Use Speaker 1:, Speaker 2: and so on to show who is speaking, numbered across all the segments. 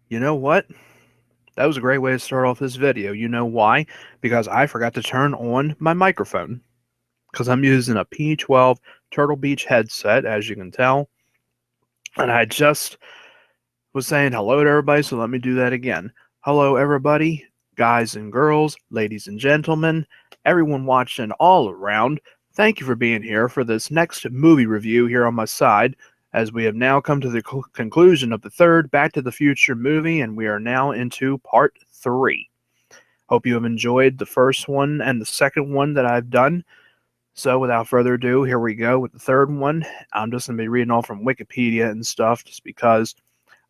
Speaker 1: You know what? That was a great way to start off this video. You know why? Because I forgot to turn on my microphone. Because I'm using a P12 Turtle Beach headset, as you can tell. And I just was saying hello to everybody, so let me do that again. Hello, everybody, guys and girls, ladies and gentlemen, everyone watching all around. Thank you for being here for this next movie review here on my side, as we have now come to the conclusion of the third Back to the Future movie, and we are now into part 3. Hope you have enjoyed the first one and the second one that I've done. So, without further ado, here we go with the third one. I'm just going to be reading all from Wikipedia and stuff just because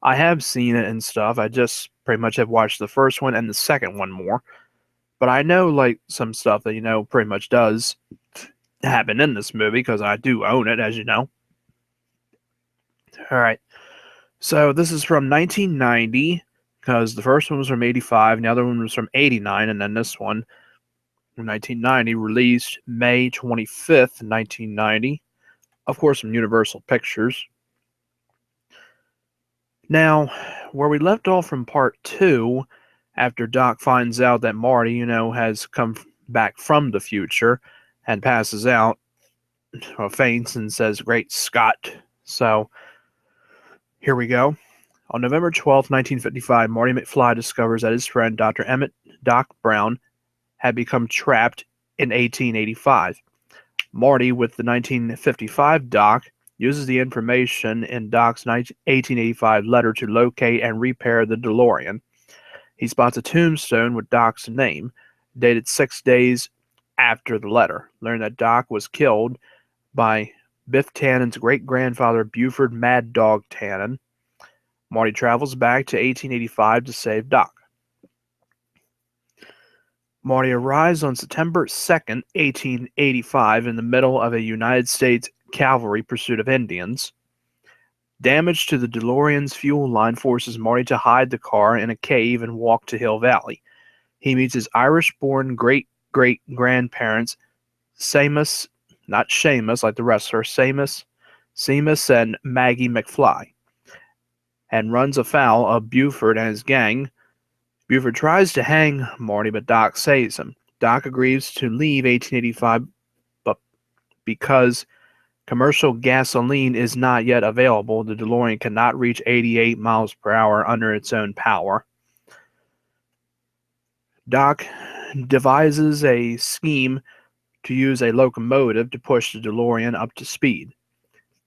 Speaker 1: I have seen it and stuff. I just pretty much have watched the first one and the second one more. But I know, like, some stuff that, pretty much does happen in this movie because I do own it, as you know. Alright, so this is from 1990 because the first one was from 85 and the other one was from 89, and then this one from 1990 released May 25th, 1990. Of course, from Universal Pictures. Now, where we left off from part 2, after Doc finds out that Marty, has come back from the future and passes out, or faints and says, "Great Scott." So, here we go. On November 12th, 1955, Marty McFly discovers that his friend Dr. Emmett Doc Brown had become trapped in 1885. Marty, with the 1955 Doc, uses the information in Doc's 1885 letter to locate and repair the DeLorean. He spots a tombstone with Doc's name, dated 6 days after the letter. Learn that Doc was killed by Biff Tannen's great-grandfather Buford Mad Dog Tannen. Marty travels back to 1885 to save Doc. Marty arrives on September 2nd, 1885, in the middle of a United States cavalry pursuit of Indians. Damage to the DeLorean's fuel line forces Marty to hide the car in a cave and walk to Hill Valley. He meets his Irish-born great-great-grandparents, Seamus, not Seamus like the wrestler, Seamus and Maggie McFly, and runs afoul of Buford and his gang. Buford tries to hang Marty, but Doc saves him. Doc agrees to leave 1885, but because commercial gasoline is not yet available, the DeLorean cannot reach 88 miles per hour under its own power. Doc devises a scheme to use a locomotive to push the DeLorean up to speed,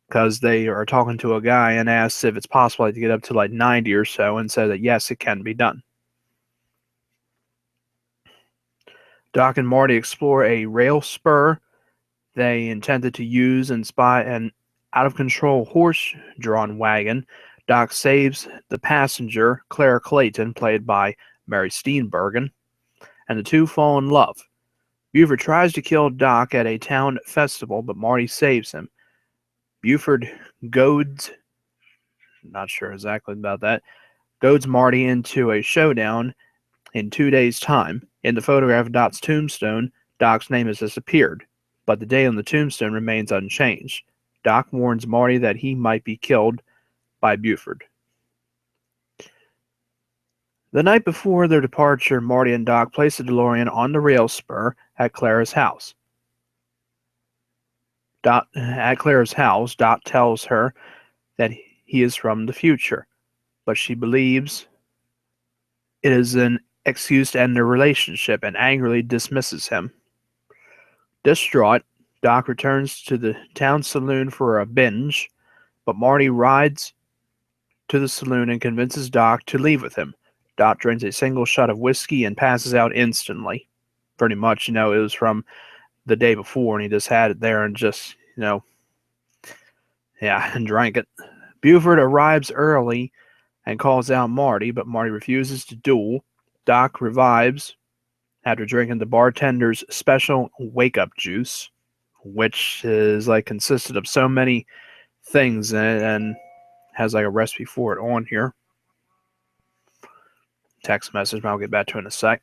Speaker 1: because they are talking to a guy and asks if it's possible to get up to like 90 or so, and says that yes, it can be done. Doc and Marty explore a rail spur they intended to use and spy an out-of-control horse-drawn wagon. Doc saves the passenger, Claire Clayton, played by Mary Steenburgen, and the two fall in love. Buford tries to kill Doc at a town festival, but Marty saves him. Buford goads, not sure exactly about that, goads Marty into a showdown in 2 days' time. In the photograph of Doc's tombstone, Doc's name has disappeared, but the date on the tombstone remains unchanged. Doc warns Marty that he might be killed by Buford. The night before their departure, Marty and Doc place the DeLorean on the rail spur at Clara's house. At Clara's house, Doc tells her that he is from the future, but she believes it is an excuse to end their relationship and angrily dismisses him. Distraught, Doc returns to the town saloon for a binge, but Marty rides to the saloon and convinces Doc to leave with him. Doc drinks a single shot of whiskey and passes out instantly. Pretty much, it was from the day before, and he just had it there and just, and drank it. Buford arrives early and calls out Marty, but Marty refuses to duel. Doc revives after drinking the bartender's special wake-up juice, which is consisted of so many things in it and has a recipe for it on here. Text message, but I'll get back to it in a sec.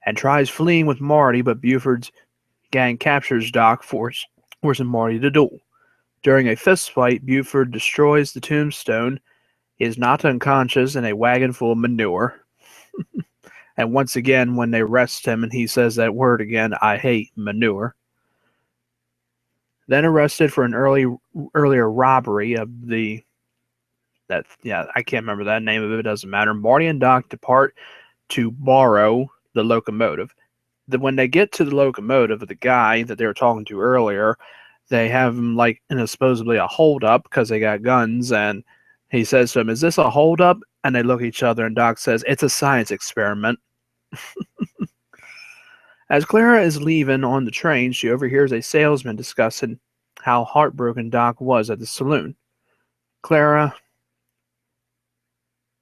Speaker 1: And tries fleeing with Marty, but Buford's gang captures Doc, forcing Marty to duel. During a fistfight, Buford destroys the tombstone He is knocked unconscious in a wagon full of manure. And once again, when they arrest him and he says that word again, I hate manure. Then arrested for an earlier robbery of I can't remember that name of it. It doesn't matter. Marty and Doc depart to borrow the locomotive. When they get to the locomotive, the guy that they were talking to earlier, they have him like in supposedly a holdup because they got guns, and he says to him, "Is this a holdup?" And they look at each other, and Doc says, "It's a science experiment." As Clara is leaving on the train, she overhears a salesman discussing how heartbroken Doc was at the saloon. Clara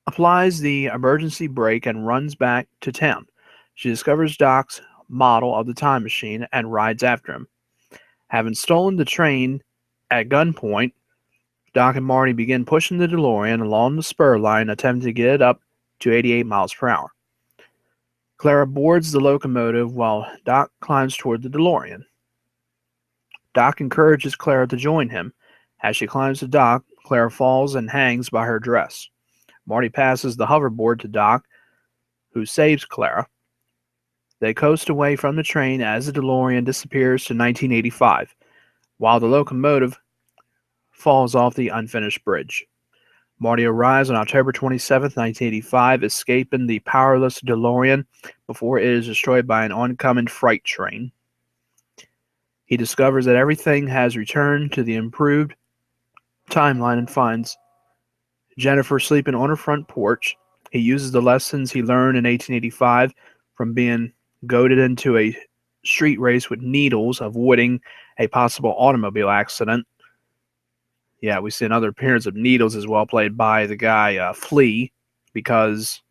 Speaker 1: applies the emergency brake and runs back to town. She discovers Doc's model of the time machine and rides after him. Having stolen the train at gunpoint, Doc and Marty begin pushing the DeLorean along the spur line, attempting to get it up to 88 miles per hour. Clara boards the locomotive while Doc climbs toward the DeLorean. Doc encourages Clara to join him. As she climbs the dock, Clara falls and hangs by her dress. Marty passes the hoverboard to Doc, who saves Clara. They coast away from the train as the DeLorean disappears to 1985, while the locomotive falls off the unfinished bridge. Marty arrives on October 27, 1985, escaping the powerless DeLorean before it is destroyed by an oncoming freight train. He discovers that everything has returned to the improved timeline and finds Jennifer sleeping on her front porch. He uses the lessons he learned in 1885 from being goaded into a street race with needles, avoiding a possible automobile accident. Yeah, we see another appearance of Needles as well, played by the guy Flea, because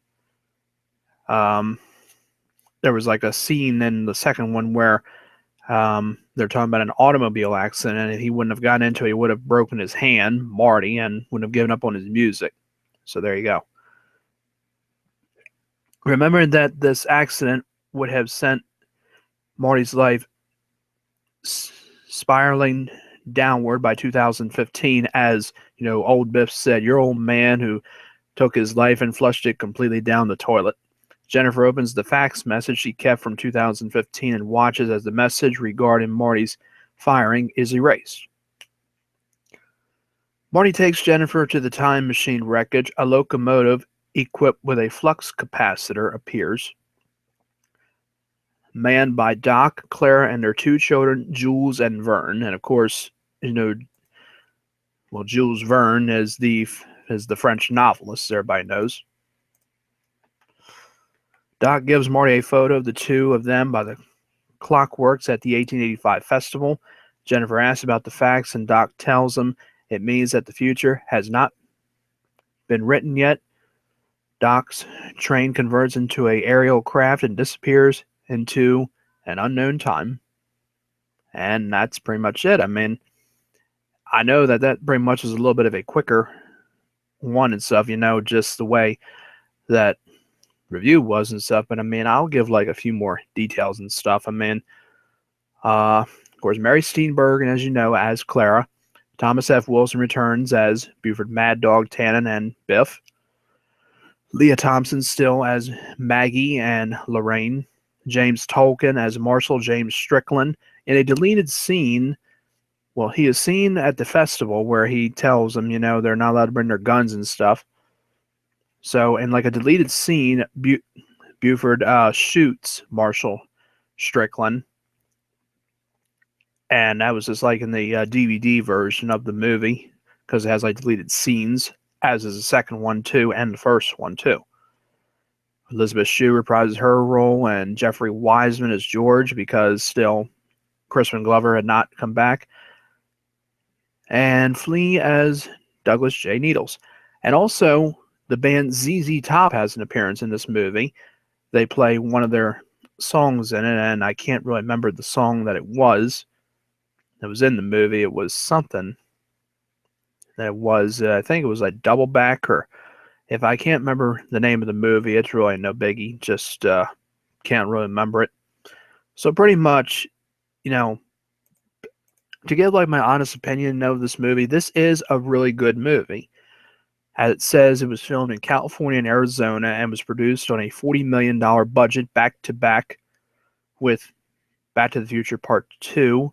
Speaker 1: there was like a scene in the second one where they're talking about an automobile accident, and if he wouldn't have gotten into it, he would have broken his hand, Marty, and wouldn't have given up on his music. So there you go. Remember that this accident would have sent Marty's life spiraling downward by 2015, as old Biff said, your old man who took his life and flushed it completely down the toilet. Jennifer opens the fax message she kept from 2015 and watches as the message regarding Marty's firing is erased. Marty takes Jennifer to the time machine wreckage. A locomotive equipped with a flux capacitor appears, manned by Doc, Clara, and their two children, Jules and Vern. And of course, Jules Verne is the French novelist, everybody knows. Doc gives Marty a photo of the two of them by the clockworks at the 1885 festival. Jennifer asks about the facts, and Doc tells them it means that the future has not been written yet. Doc's train converts into an aerial craft and disappears into an unknown time. And that's pretty much it. I mean, I know that pretty much is a little bit of a quicker one and stuff, just the way that review was and stuff. But I mean, I'll give like a few more details and stuff. I mean, of course, Mary Steenburgen, as you know, as Clara. Thomas F. Wilson returns as Buford Mad Dog Tannen and Biff. Leah Thompson still as Maggie and Lorraine. James Tolkien as Marshall James Strickland. In a deleted scene, well, he is seen at the festival where he tells them, they're not allowed to bring their guns and stuff. So, in like a deleted scene, Buford shoots Marshall Strickland. And that was just like in the DVD version of the movie, because it has like deleted scenes, as is the second one too, and the first one too. Elizabeth Shue reprises her role, and Jeffrey Wiseman as George, because still Crispin Glover had not come back. And Flea as Douglas J. Needles. And also, the band ZZ Top has an appearance in this movie. They play one of their songs in it, and I can't really remember the song that it was. It was in the movie. It was something. That was, I think it was like Double Back, or if I can't remember the name of the movie, it's really no biggie. Just can't really remember it. So pretty much, to give like my honest opinion of this movie, this is a really good movie. As it says, it was filmed in California and Arizona and was produced on a $40 million budget back-to-back with Back to the Future Part 2.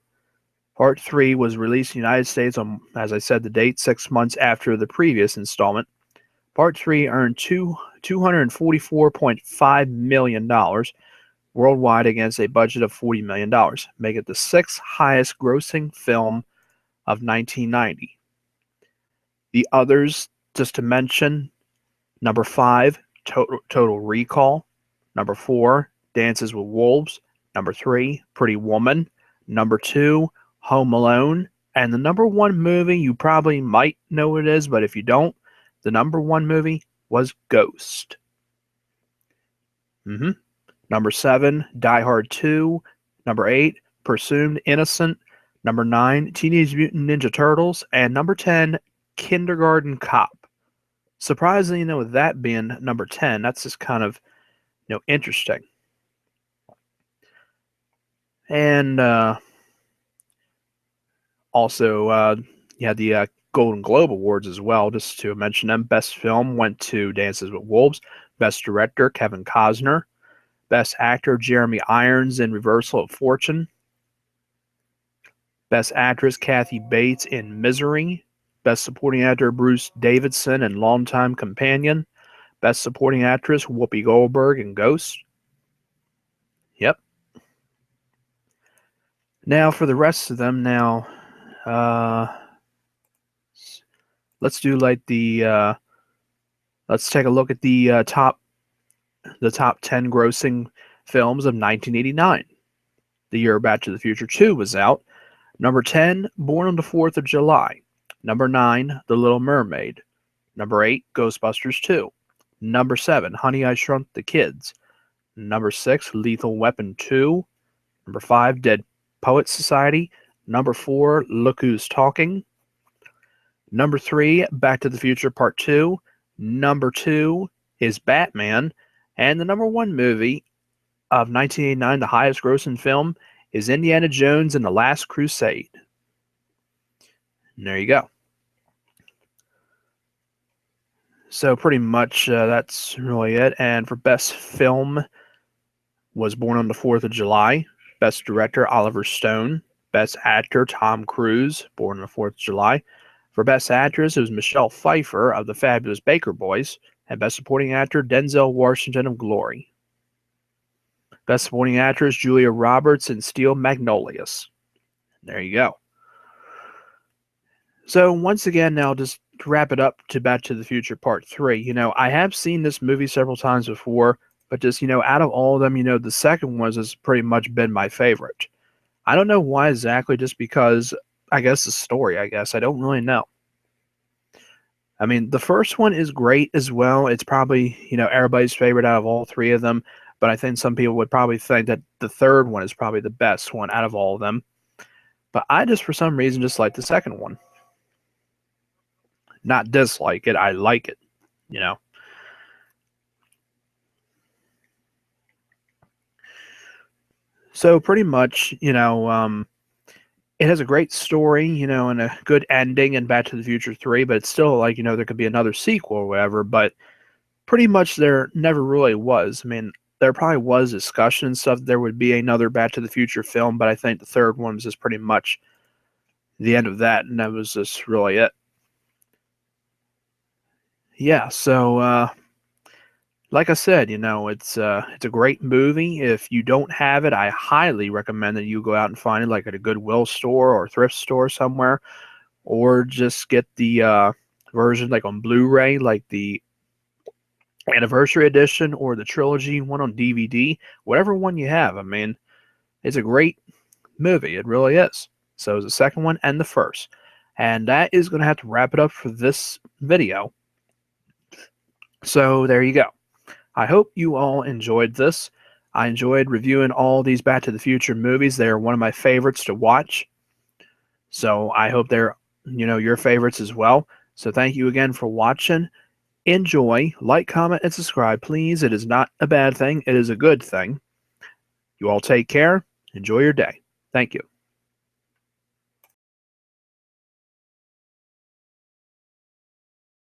Speaker 1: Part 3 was released in the United States on, as I said, the date 6 months after the previous installment. Part 3 earned $244.5 million worldwide against a budget of $40 million, making it the 6th highest grossing film of 1990. The others, just to mention, number 5, Total Recall. Number 4, Dances with Wolves. Number 3, Pretty Woman. Number 2, Home Alone. And the number 1 movie, you probably might know what it is, but if you don't, the number 1 movie was Ghost. Number 7, Die Hard 2. Number 8, Presumed Innocent. Number 9, Teenage Mutant Ninja Turtles. And number 10, Kindergarten Cop. Surprisingly, with that being number 10, that's just kind of, interesting. And also, you had the Golden Globe Awards as well, just to mention them. Best Film went to Dances with Wolves. Best Director, Kevin Costner. Best Actor, Jeremy Irons in Reversal of Fortune. Best Actress, Kathy Bates in Misery. Best Supporting Actor, Bruce Davidson in Longtime Companion. Best Supporting Actress, Whoopi Goldberg in Ghost. Yep. Now, for the rest of them, let's do like the, let's take a look at the top 10 grossing films of 1989. The year Back to the Future 2 was out. Number 10, Born on the 4th of July. Number 9, The Little Mermaid. Number 8, Ghostbusters 2. Number 7, Honey, I Shrunk the Kids. Number 6, Lethal Weapon 2. Number 5, Dead Poets Society. Number 4, Look Who's Talking. Number 3, Back to the Future Part 2. Number 2 is Batman. And the number 1 movie of 1989, the highest grossing film, is Indiana Jones and the Last Crusade. And there you go. So pretty much that's really it. And for Best Film was Born on the 4th of July. Best Director, Oliver Stone. Best Actor, Tom Cruise, Born on the 4th of July. For Best Actress, it was Michelle Pfeiffer of The Fabulous Baker Boys. And Best Supporting Actor, Denzel Washington of Glory. Best Supporting Actress, Julia Roberts in Steel Magnolias. There you go. So once again, now just to wrap it up to Back to the Future Part 3, I have seen this movie several times before, but just, out of all of them, the second one has pretty much been my favorite. I don't know why exactly, just because, I guess the story, I don't really know. I mean, the first one is great as well. It's probably, everybody's favorite out of all 3 of them, but I think some people would probably think that the third one is probably the best one out of all of them. But I just, for some reason, just like the second one. Not dislike it, I like it, So pretty much, it has a great story, and a good ending in Back to the Future 3, but it's still like, there could be another sequel or whatever, but pretty much there never really was. I mean, there probably was discussion and stuff. There would be another Back to the Future film, but I think the third one was just pretty much the end of that, and that was just really it. Yeah, so like I said, it's a great movie. If you don't have it, I highly recommend that you go out and find it, like at a Goodwill store or thrift store somewhere, or just get the version like on Blu-ray, like the Anniversary Edition or the Trilogy one on DVD, whatever one you have. I mean, it's a great movie. It really is. So is the second one and the first. And that is going to have to wrap it up for this video. So there you go. I hope you all enjoyed this. I enjoyed reviewing all these Back to the Future movies. They are one of my favorites to watch. So I hope they're, your favorites as well. So thank you again for watching. Enjoy, like, comment, and subscribe, please. It is not a bad thing. It is a good thing. You all take care. Enjoy your day. Thank you.